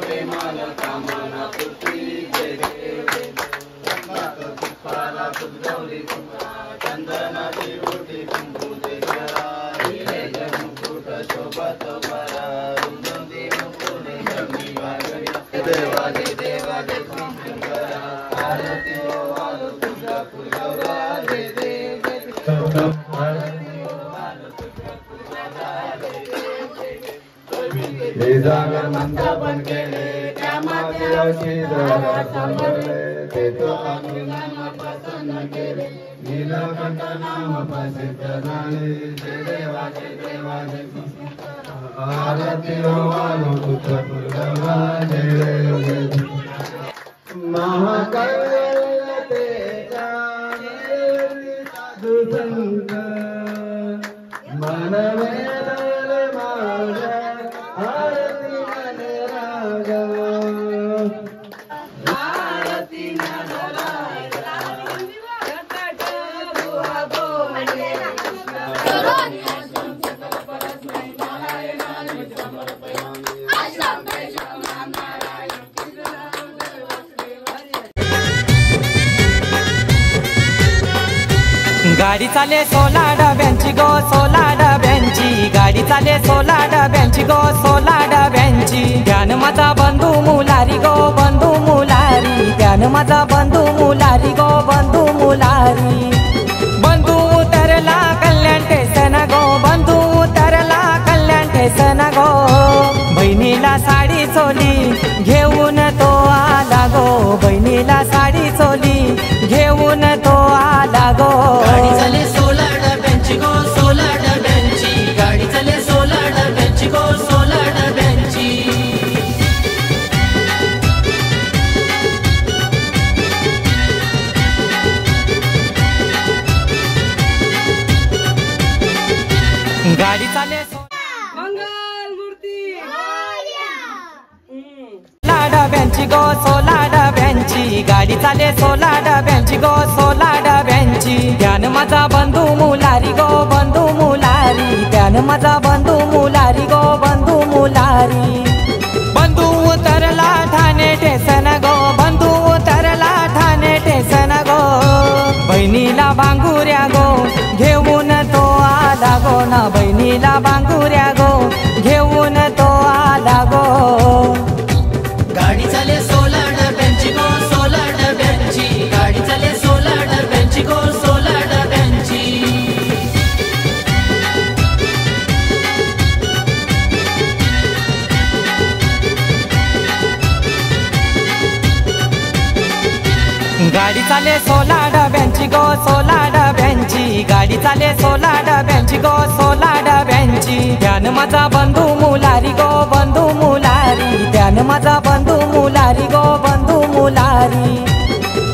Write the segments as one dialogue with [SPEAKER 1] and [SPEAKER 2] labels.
[SPEAKER 1] प्रेमाल कामना पूर्ती जय देव रंगात पुष्पाला तुझवली चंदनाची ओटी कुंकू दे करा हिरे मुकुट शोभत बरा रुंदी मुकुने जमी वागड्या देवा दे शंकरा आरती ओ आलो तुझा फुलवा दे देव हे जागर मंदापन केले त्या माते औषध सांभाळले ते तो नाम प्रसन्न केले नीलकंठ नाम प्रसिद्ध झाले जय देवाचे आरती हो आलो तुझ फुलवा जय देव महाकायतेच्या साधू संत मनवेदले माझ्या आरती मन राग आरती मन राग बुआ बोले
[SPEAKER 2] गाडी चाले 16 डब्यांची गो 16 डब्यांची गाडी चाले 16 डब्यांची गो 16 डब्यांची ध्यान माझा बंधू मुलारी गो बंधू मुलारी ध्यान माझा बंधू मुलारी गो बंधू मुलारी बंधू उतरला कल्याण टेसन गो बंधू उतरला कल्याण टेसन गो बहिणीला साडी चोली घेऊन तो आला गो बहिणीला साडी चोली घेऊन तो आला गो
[SPEAKER 3] गाडी चाले 16 डब्यांची गो 16 डब्यांची गाडी चाले 16 डब्यांची गो 16 डब्यांची
[SPEAKER 2] गाडी चाले
[SPEAKER 4] मंगल मूर्ती
[SPEAKER 2] डब्यांची गो 16 डब्यांची गाडी चाले 16 डब्यांची गो 16 डब्यांची ध्यान माझा बंधू मुलारी गो बंधू मुलारी ध्यान माझा बंधू मुलारी गो बंधू मुलारी बंधू उतरला ठाणे टेसन गो बंधू उतरला ठाणे टेसन गो बहिणीला बांगुऱ्या गो घेऊन तो आला गो ना बहिणीला बांगुऱ्या गो घेऊन तो आला गो
[SPEAKER 3] गाडी चाले 16 डब्यांची गो 16 डब्यांची गाडी चाले 16 डब्यांची गो 16 डब्यांची
[SPEAKER 2] गाडी चाले 16 डब्यांची गो 16 डब्यांची गाडी चाले 16 डब्यांची गो 16 डब्यांची ध्यान माझा बंधू मुलारी गो बंधू मुलारी ध्यान माझा बंधू मुलारी गो बंधू मुलारी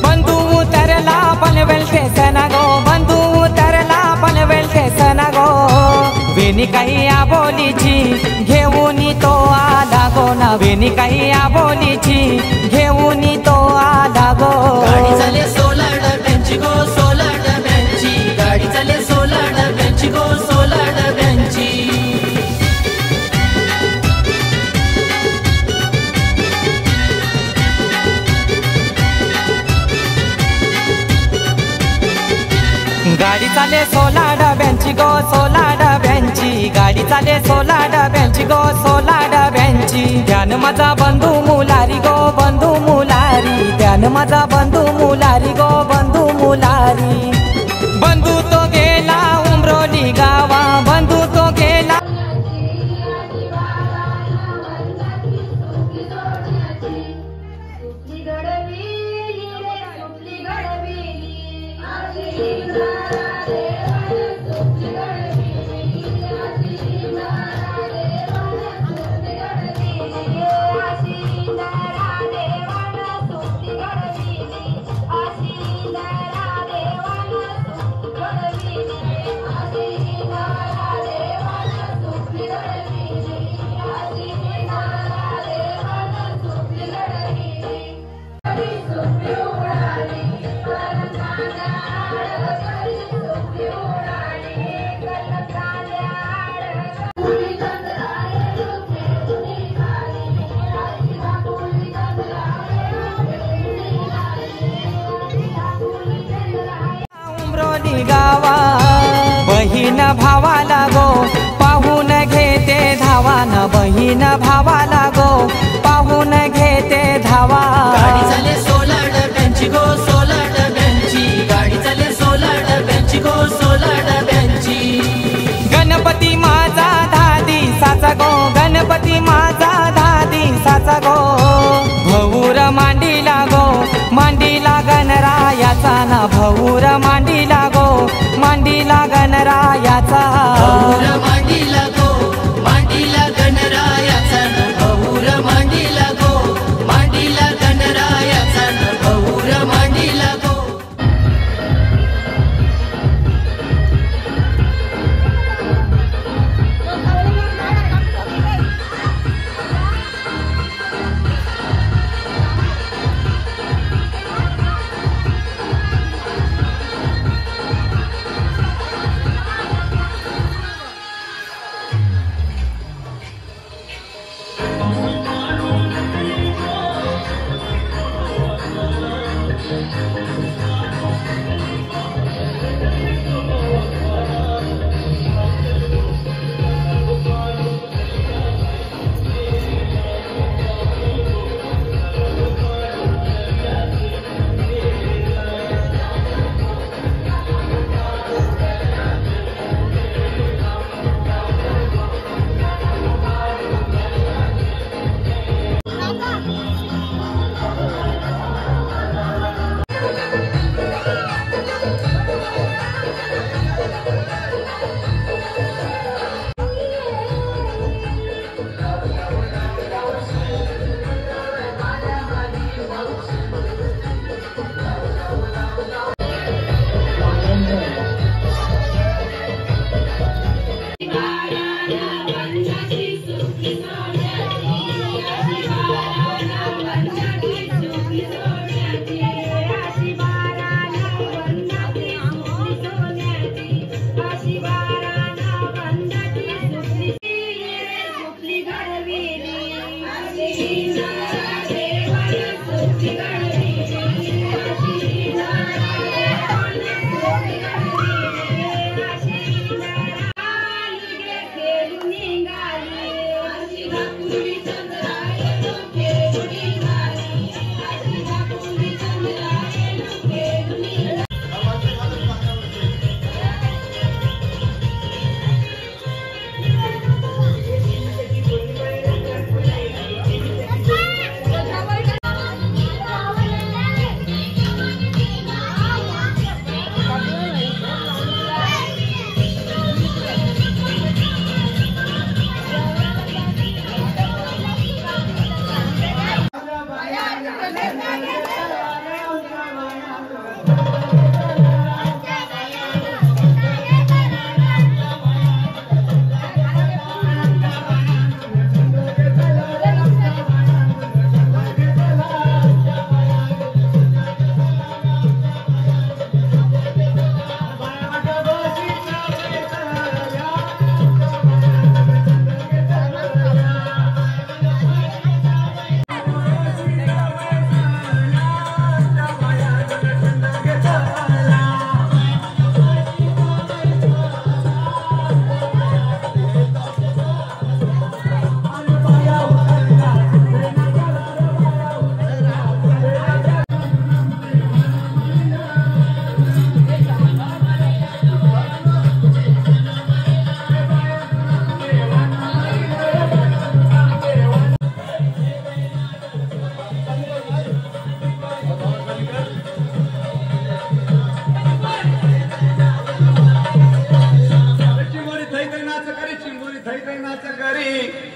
[SPEAKER 2] बंधू उतरला पनवेल स्टेशन गो बंधू उतरला पनवेल स्टेशन गो वेणी काही आबोलीची घेऊन तो आला गो ना वेणी काही आबोलीची घेऊन तो आला गो
[SPEAKER 3] गाडी चाले 16 डब्यांची गो 16 डब्यांची गाडी चाले 16 डब्यांची गो 16 डब्यांची
[SPEAKER 2] गाडी चाले 16 डब्यांची गो 16 डब्यांची गाडी चाले 16 डब्यांची गो 16 डब्यांची ध्यान माझा बंधू मुलारी गो बंधू मुलारी ध्यान माझा बंधू मुलारी गो बंधू मुलारी बंधू तो गेला उमरोली गावा बंधू तो गेला
[SPEAKER 5] I
[SPEAKER 2] भावाला गो पाहून घेते धावा न बहीण भावाला गो पाहून घेते धावा
[SPEAKER 3] गाडी चाले 16 डब्यांची गो 16 डब्यांची गाडी चाले 16 डब्यांची गो 16 डब्यांची
[SPEAKER 2] गणपती माझा 10 दिवसाचा गो गणपती माझा 10 दिवसाचा गो भौर मांडीला गो मांडीला गणरायाचा ना भौर मांडीला गो मांडीला गणरायाचा
[SPEAKER 3] भौर मांडीला गो मांडीला गणरायाचा भौर मांडीला गो मांडीला गणरायाचा भौर मांडीला गो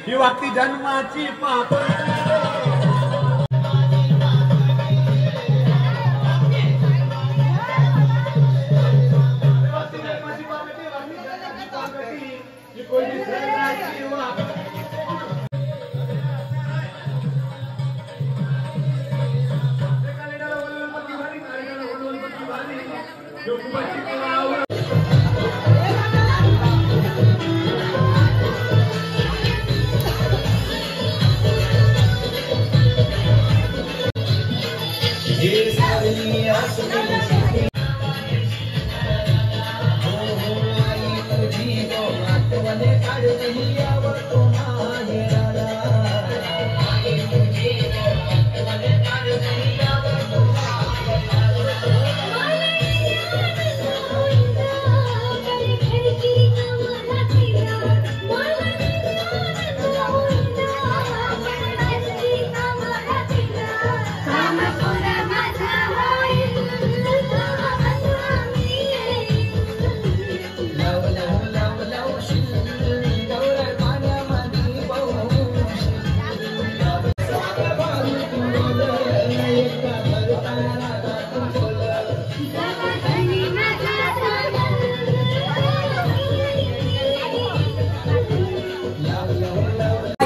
[SPEAKER 1] ही वागती जन्माची पाप
[SPEAKER 3] हो आई तुझी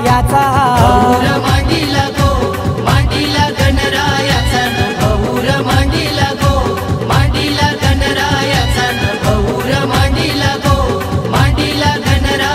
[SPEAKER 2] याचा
[SPEAKER 3] गौर मांडीला गो मांडीला गणरायाचा गौर मांडीला गो मांडीला गणरायाचा गौर मांडीला गो मांडीला गणरा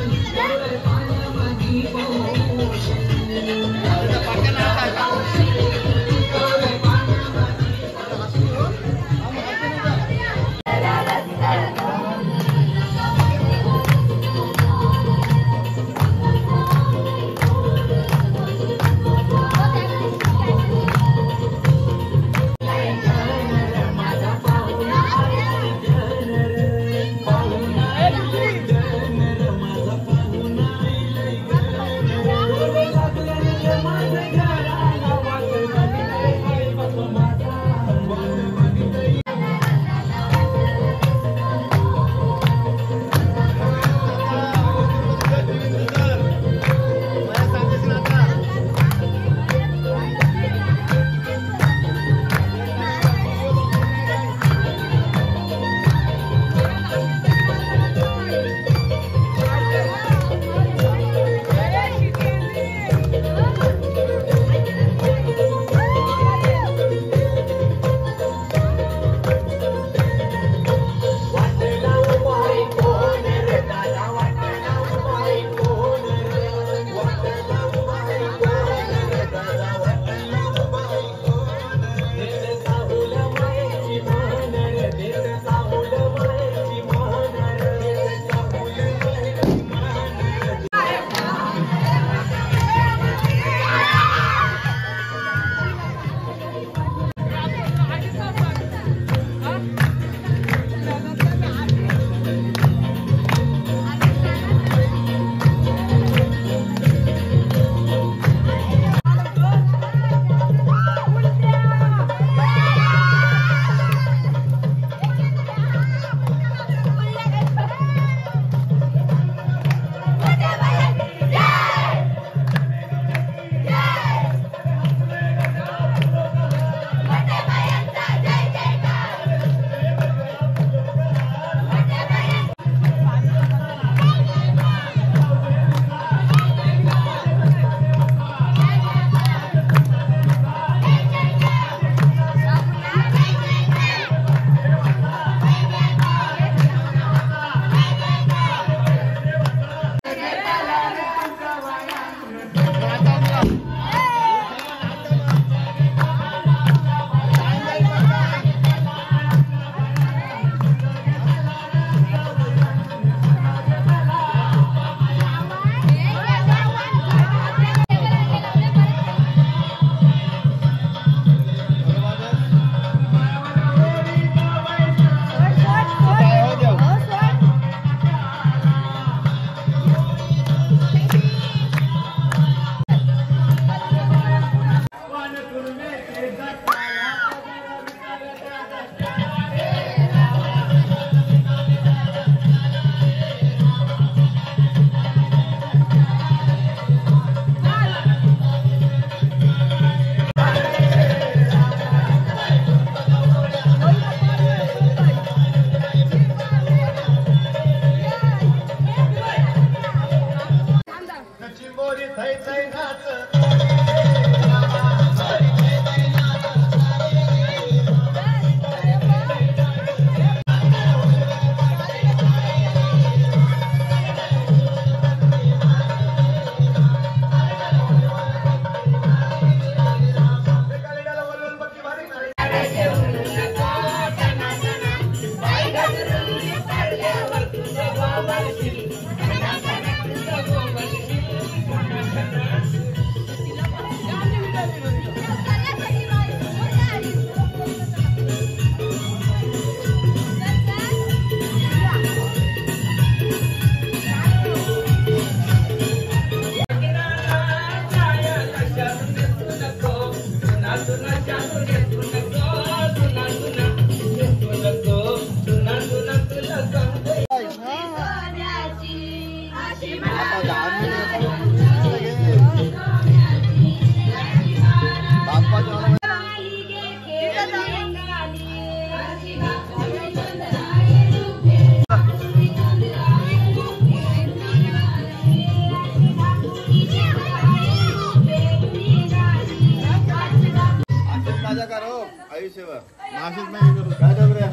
[SPEAKER 1] विषयावर नाशिक नाही करू काय डबऱ्या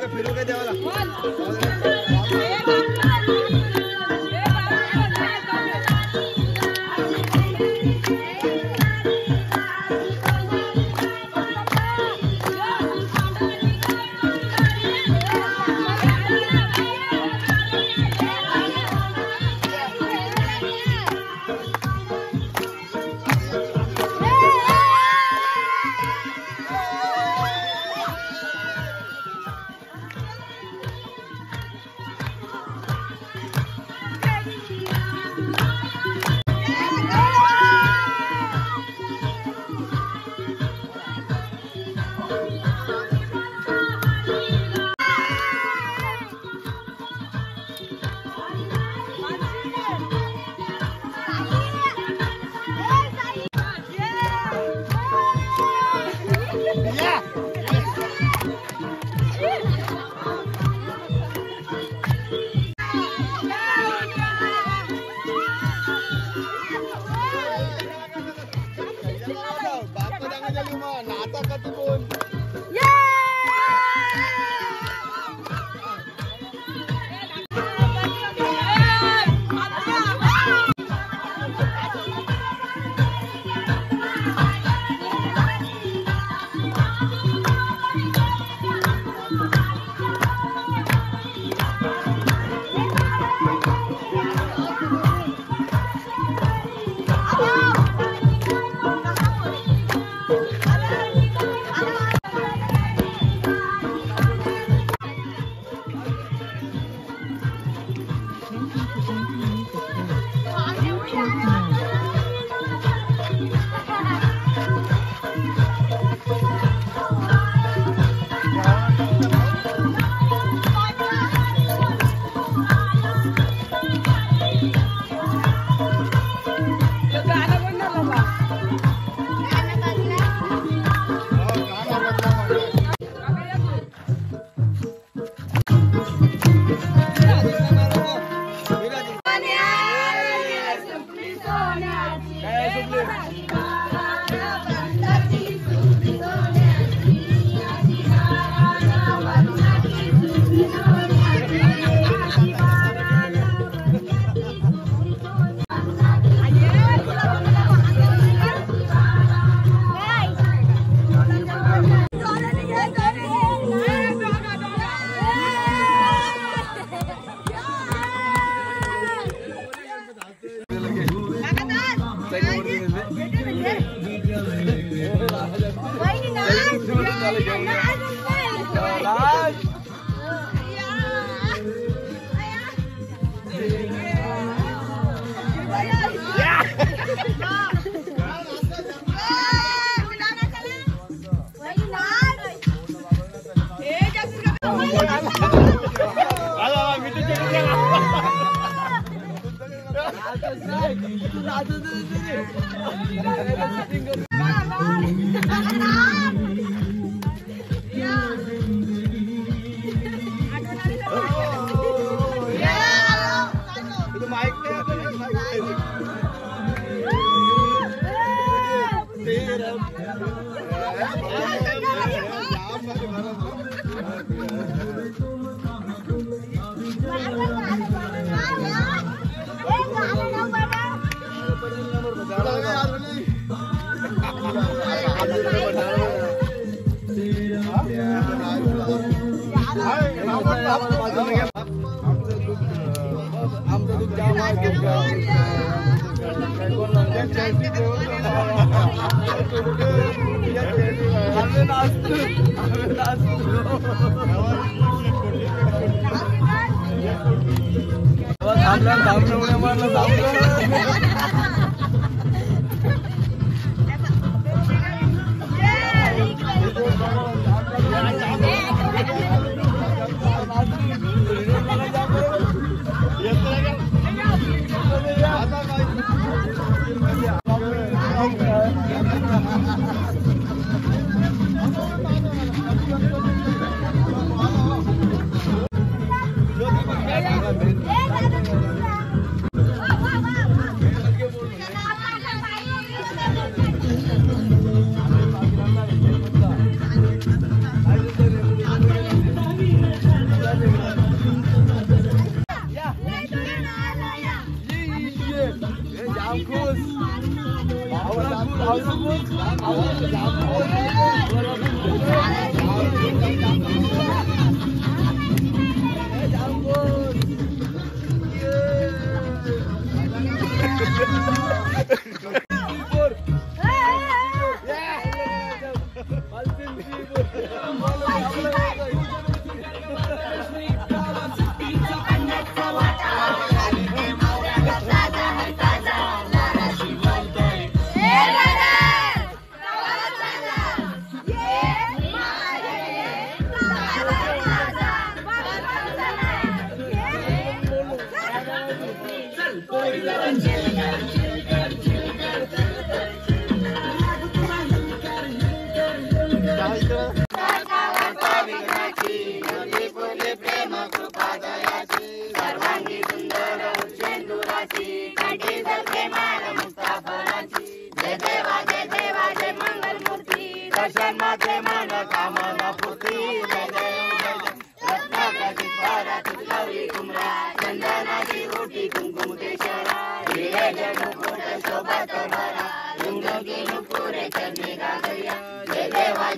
[SPEAKER 1] फिरू का देवाला
[SPEAKER 3] चिलकर
[SPEAKER 1] दर्शन मात्रे मन कामना पूर्ती जय जय जय जय रत्नाकरची पाराची गौरी कुमरा चंदनाची ओटी कुंकुम केशरा हिरे जनुपुर शोभत भरा लुंगी नुपुरे चरणी गागरिया जय देवा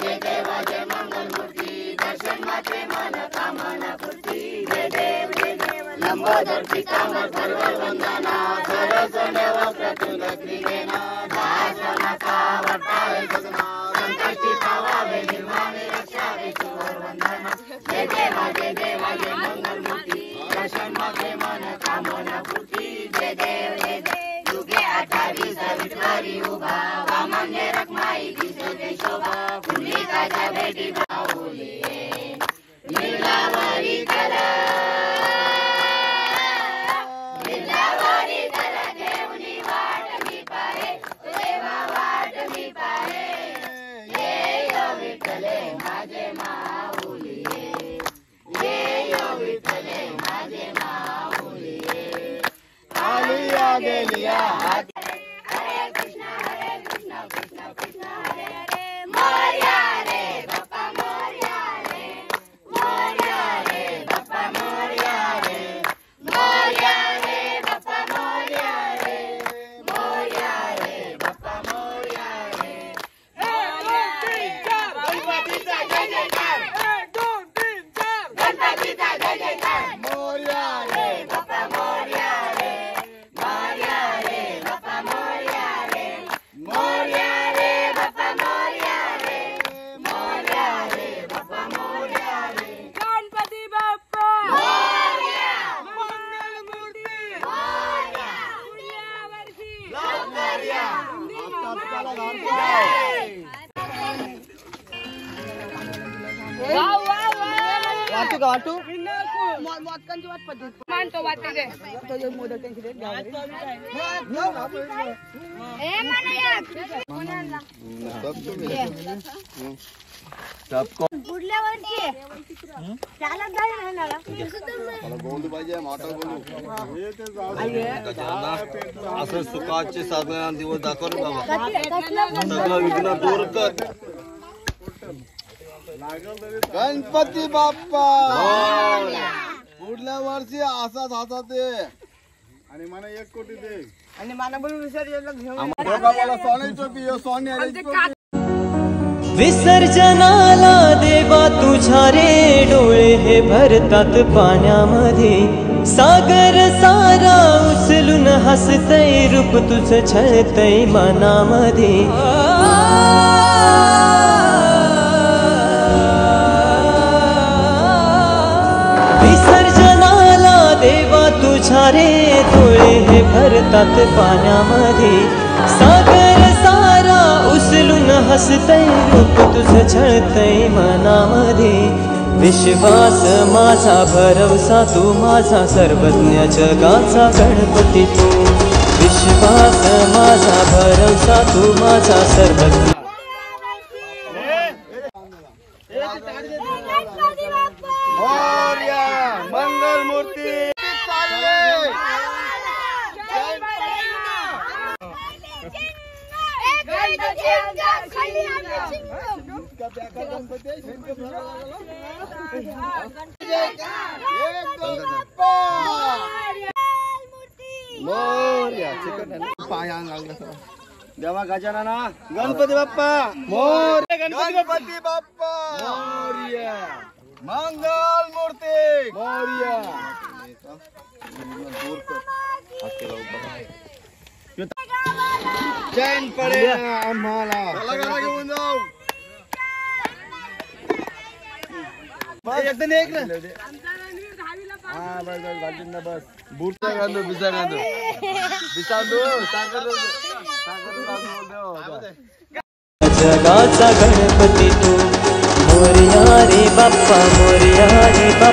[SPEAKER 1] जय मंगल मूर्ती दर्शन मात्रे मन कामना पूर्ती जय देव लंबोदर पीतांबर परवर वंदना सरसने वक्रतुंड त्रिनेना दासनाचा वर्तावे जगना संकष्टी पावावे निर्माणे रक्षावे शिवर वंदना जय देवा जय मंगल मूर्ती दर्शन मात्रे मन कामना पूर्ती जय देव युगे 28 विठवारी उभा वामने रखमाई दिसते शोभा पुंडलिकाच्या भेटी भाऊले लीलावारी करा गेलिया हरे कृष्णा कृष्णा कृष्णा हरे हरे मोरया रे बाप्पा मोरया रे बाप्पा मोरया रे मोरया रे बाप्पा मोरया रे बाप्पा मोरया रे गणपतीचा जय जयकार 1 2 3 4 गणपतीचा जय जयकार मोरया रे बाप्पा मोरया वाटू का वाटू मोदकांची वाट पद्धत मानतो वाटते दे तो जे मोदक त्यांची दे ए मनाया सबको बुडल्या वरची त्याला जाय ना मला गोंद पाहिजे मोठा गोंद असं सुखाचे साधना दिवस दाखव बाबा सगळं विघ्न दूर कर गणपती बाप्पा पुढल्या वर्षी असाच हातात दे आणि मला 1 कोटी दे आणि मला बोलून विसर्जन सोन्याची टोपी सोन्याची
[SPEAKER 5] विसर्जनाला देवा तुझ्या रे डोळे हे भरतात पाण्यामध्ये सागर सारा उचलून हसतय रूप तुझं छळतय मनामध्ये विसर्जनाला देवा तुझ्या रे डोळे हे भरतात पाण्यामध्ये सागर सारा उचलून हसतय रूप तुझं छळतय मनामध्ये विश्वास माझा भरवसा तू माझा सर्वज्ञ जगाचा गणपती तू विश्वास माझा भरवसा तू माझा सर्वज्ञ
[SPEAKER 1] मंगल मूर्ती देवा गजानना गणपती बाप्पा मोरया गणपती बाप्पा मोरया मंगल मूर्ती मोरया चैन पडे आम्हाला घेऊन जाऊ एकदम एक ना हा बस बस बुरता गांधू बिसा गांधू
[SPEAKER 5] जगाचा गणपती तू मोरया रे बाप्पा मोरया रे बाप्पा